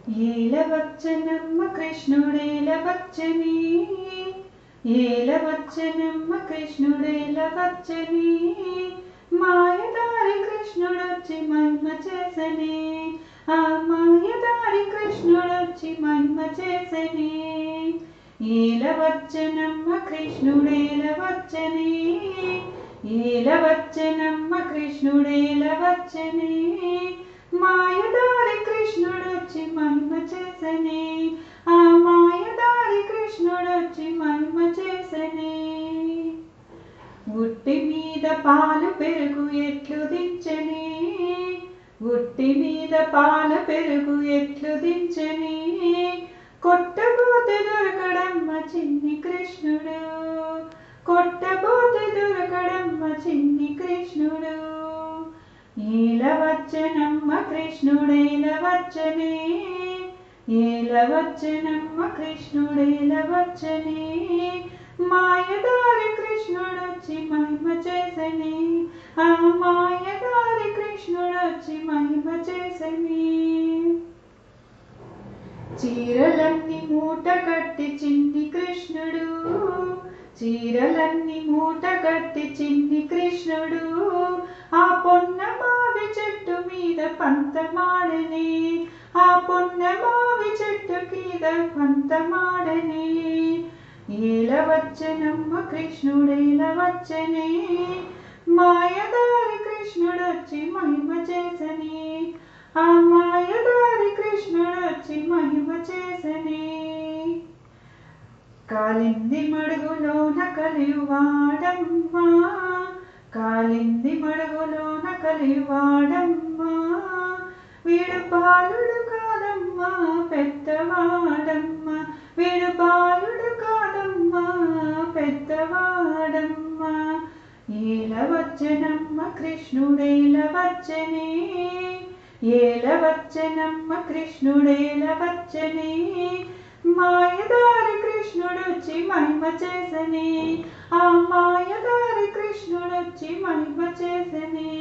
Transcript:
ఏలవచ్చనమ్మ కృష్ణుడేలవచ్చని, ఏలవచ్చనమ్మ కృష్ణుడేలవచ్చని, మాయదారి కృష్ణుడొచ్చి మహిమ చేసని, ఆ మాయదారి కృష్ణుడొచ్చి మహిమ చేసని. ఏలవచ్చనమ్మ కృష్ణుడేలవచ్చని, ఏలవచ్చనమ్మ కృష్ణుడేలవచ్చని, మాయదారి కృష్ణుడొచ్చి మహిమ చేసని, ఆ మాయదారి కృష్ణుడొచ్చి మహిమ చేసని. ఉట్టి మీద పాలు పెరుగు ఎట్లు దించని, ఉట్టి మీద పాల పెరుగు ఎట్లు దించని, కొట్టబోతే దొరకడమ్మ చిన్ని కృష్ణుడు, కొట్టబోతే దొరకడమ్మ చిన్ని కృష్ణుడు. ఏలవచ్చనమ్మ కృష్ణుడేలవచ్చని, ఏలవచ్చనమ్మ కృష్ణుడేలవచ్చని, మాయదారి కృష్ణుడొచ్చి మహిమ చేసని, ఆ మాయదారి కృష్ణుడొచ్చి మహిమ చేసని. చీరలన్నీ మూట కట్టి చిన్ని కృష్ణుడు, చీరలన్నీ మూట కట్టి చిన్ని కృష్ణుడు, ఆ పొన్న మావి చెట్టు మీద పంతమాడని, ఆ పొన్న మావి చెట్టు మీద పంతమాడని. ఏలవచ్చనమ్మ కృష్ణుడేలవచ్చని, మాయదారి కృష్ణుడొచ్చి మహిమ చేసని, ఆ మాయదారి కృష్ణుడొచ్చి మహిమ చేసని. కాలింది మడుగులోన కలియువాడమ్మా, కాలింది మడుగులోన కలియువాడమ్మా, వీడు బాలుడు కాదమ్మా పెద్దవాడమ్మా, వీడు బాలుడు కాదమ్మా పెద్దవాడమ్మా. ఏలవచ్చనమ్మ కృష్ణుడేలవచ్చని, ఏలవచ్చనమ్మ కృష్ణుడేలవచ్చని, మాయదారి కృష్ణుడొచ్చి మహిమ చేసని, ఆ మాయదారి కృష్ణుడొచ్చి మహిమ చేసని.